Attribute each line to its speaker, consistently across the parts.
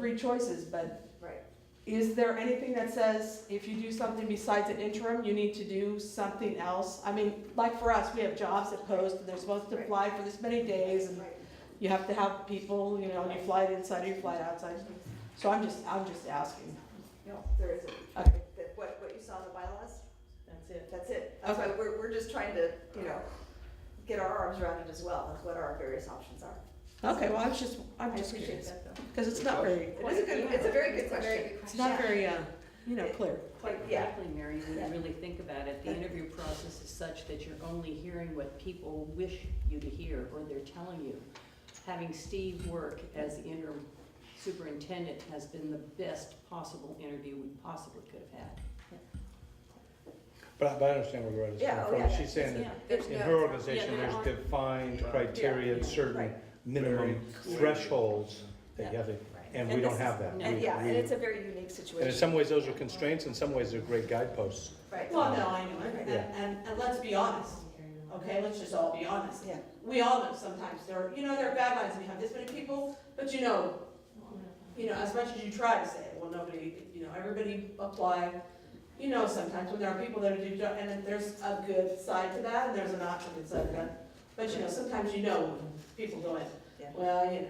Speaker 1: 3 choices, but
Speaker 2: Right.
Speaker 1: is there anything that says if you do something besides an interim, you need to do something else? I mean, like for us, we have jobs that post, and they're supposed to
Speaker 2: Right.
Speaker 1: apply for this many days, and
Speaker 2: Right.
Speaker 1: you have to have people, you know, and you fly it inside or you fly it outside. So I'm just asking.
Speaker 2: No, there isn't.
Speaker 1: Okay.
Speaker 2: What you saw in the bylaws,
Speaker 1: That's it.
Speaker 2: that's it. That's
Speaker 1: Okay.
Speaker 2: why we're just trying to, you know, get our arms around it as well, that's what our various options are.
Speaker 1: Okay, well, I'm
Speaker 2: I
Speaker 1: just
Speaker 2: appreciate
Speaker 1: curious,
Speaker 2: that though.
Speaker 1: because it's not very,
Speaker 2: It is a good, it's a very good question.
Speaker 1: it's not very, clear.
Speaker 3: Quite
Speaker 2: Yeah.
Speaker 3: frankly, Mary, when you really think about it, the interview process is such that you're only hearing what people wish you to hear, or they're telling you. Having Steve work as the interim superintendent has been the best possible interview we possibly could have had.
Speaker 4: But I understand where Loretta's
Speaker 2: Yeah,
Speaker 4: coming
Speaker 2: oh,
Speaker 4: from.
Speaker 2: yeah.
Speaker 4: She's saying
Speaker 3: Yeah.
Speaker 4: that
Speaker 2: There's
Speaker 4: in
Speaker 2: no-
Speaker 4: her organization,
Speaker 3: yeah,
Speaker 4: there's
Speaker 3: there
Speaker 4: defined criteria and
Speaker 3: Yeah.
Speaker 4: certain
Speaker 2: Right.
Speaker 4: minimum
Speaker 5: Very
Speaker 4: thresholds that you have to, and we
Speaker 2: And
Speaker 4: don't
Speaker 2: this
Speaker 4: have
Speaker 2: is-
Speaker 4: that.
Speaker 3: No.
Speaker 2: And
Speaker 4: We-
Speaker 2: yeah, and
Speaker 4: we-
Speaker 2: it's a very unique situation.
Speaker 4: And in some ways, those are constraints, in some ways, they're great guideposts.
Speaker 2: Right.
Speaker 1: Well, no, I know,
Speaker 4: Yeah.
Speaker 1: and let's be honest, okay, let's just all be honest.
Speaker 2: Yeah.
Speaker 1: We all know sometimes there are guidelines, we have this many people, but you know, as much as you try to say, well, nobody, everybody apply. You know, sometimes when there are people that do, and then there's a good side to that, and there's a not so good side to that. But sometimes when people go in,
Speaker 2: Yeah.
Speaker 1: well,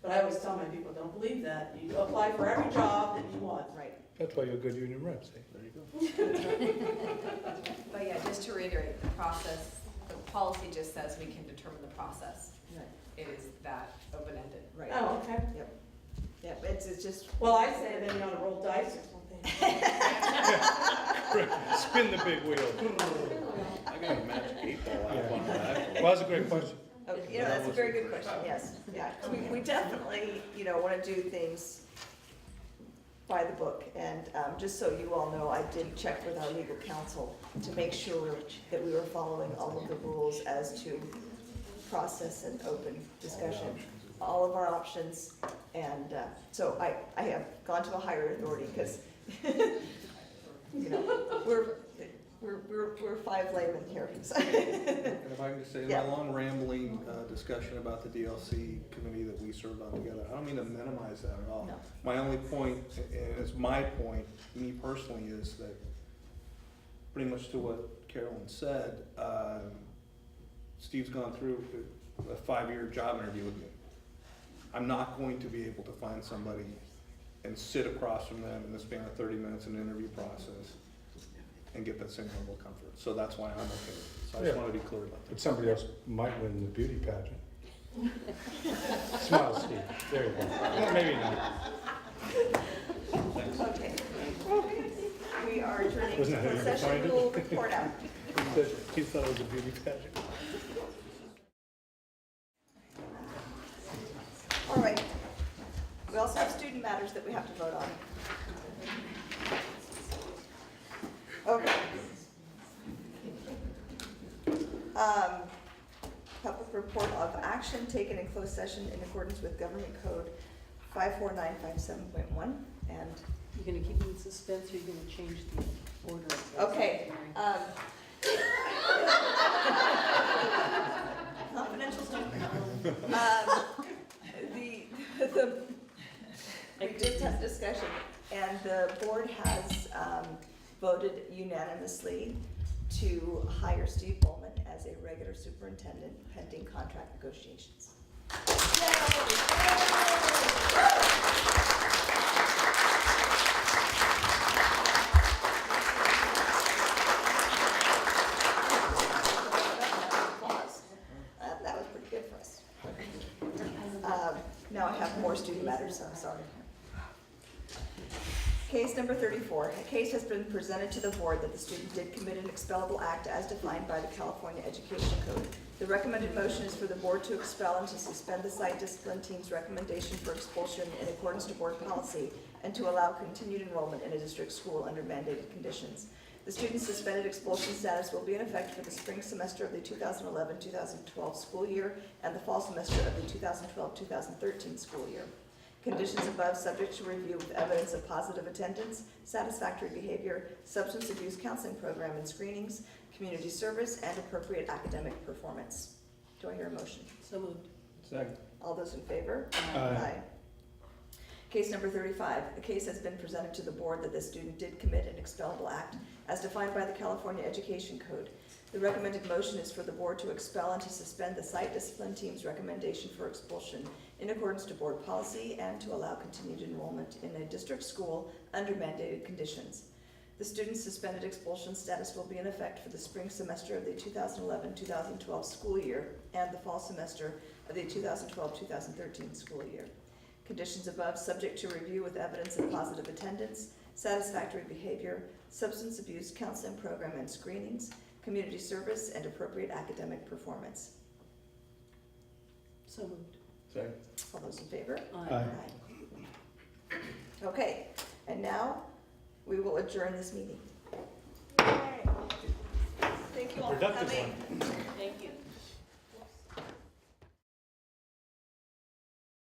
Speaker 1: but I always tell my people, don't believe that. You apply for every job that you want.
Speaker 2: Right.
Speaker 4: That's why you're a good union rep, see?
Speaker 5: There you go.
Speaker 6: But yeah, just to reiterate, the process, the policy just says we can determine the process.
Speaker 2: Right.
Speaker 6: It is that open-ended.
Speaker 2: Right.
Speaker 1: Oh, okay.
Speaker 2: Yeah, it's just.
Speaker 1: Well, I say then you ought to roll dice or something.
Speaker 4: Spin the big wheel.
Speaker 5: I got a magic 8-ball out on that.
Speaker 4: Well, that's a great question.
Speaker 2: Oh, that's a very good question, yes, yeah. We definitely, want to do things by the book. And just so you all know, I did check with our legal counsel to make sure that we were following all of the rules as to process and open discussion, all of our options. And so I have gone to a higher authority because, we're 5 laymen here. So.
Speaker 5: And if I can just say, in
Speaker 2: Yeah.
Speaker 5: my long rambling discussion about the DLC committee that we served on together, I don't mean to minimize that at all.
Speaker 2: No.
Speaker 5: My only point, and it's my point, me personally, is that pretty much to what Carolyn said, Steve's gone through a 5-year job interview with me. I'm not going to be able to find somebody and sit across from them in the span of 30 minutes in an interview process and get that same level of comfort. So that's why I'm okay with it. So I just
Speaker 4: Yeah.
Speaker 5: want to be clear about that.
Speaker 4: But somebody else might win the beauty pageant. Smile, Steve. There you go. Well, maybe not.
Speaker 2: Okay. We are turning
Speaker 4: Wasn't that how
Speaker 2: to
Speaker 4: you
Speaker 2: session
Speaker 4: defined it?
Speaker 2: rule report out.
Speaker 4: He thought it was a beauty pageant.
Speaker 2: All right. We also have student matters that we have to vote on. Okay. Public report of action taken in closed session in accordance with Government Code 54957.1 and,
Speaker 3: You're gonna keep me in suspense, or you're gonna change the order of things?
Speaker 2: okay. Confidential student. We just had discussion, and the board has voted unanimously to hire Steve Bowman as a regular superintendent pending contract negotiations. That was pretty good for us. Now I have more student matters, I'm sorry. Case number 34. A case has been presented to the board that the student did commit an expellable act as defined by the California Education Code. The recommended motion is for the board to expel and to suspend the site discipline team's recommendation for expulsion in accordance to board policy and to allow continued enrollment in a district school under mandated conditions. The student's suspended expulsion status will be in effect for the spring semester of the 2011-2012 school year and the fall semester of the 2012-2013 school year. Conditions above subject to review with evidence of positive attendance, satisfactory behavior, substance abuse counseling program and screenings, community service, and appropriate academic performance. Do I hear a motion?
Speaker 3: So moved.
Speaker 5: Second.
Speaker 2: All those in favor?
Speaker 4: Aye.
Speaker 2: Case number 35, a case has been presented to the board that the student did commit an expellable act as defined by the California Education Code. The recommended motion is for the board to expel and to suspend the site discipline team's recommendation for expulsion in accordance to board policy and to allow continued enrollment in a district school under mandated conditions. The student's suspended expulsion status will be in effect for the spring semester of the 2011-2012 school year and the fall semester of the 2012-2013 school year. Conditions above subject to review with evidence of positive attendance, satisfactory behavior, substance abuse counseling program and screenings, community service, and appropriate academic performance.
Speaker 3: So moved.
Speaker 5: Second.
Speaker 2: All those in favor?
Speaker 4: Aye.
Speaker 2: Okay, and now we will adjourn this meeting. Thank you all for
Speaker 4: Productive
Speaker 2: coming.
Speaker 4: one.
Speaker 3: Thank you.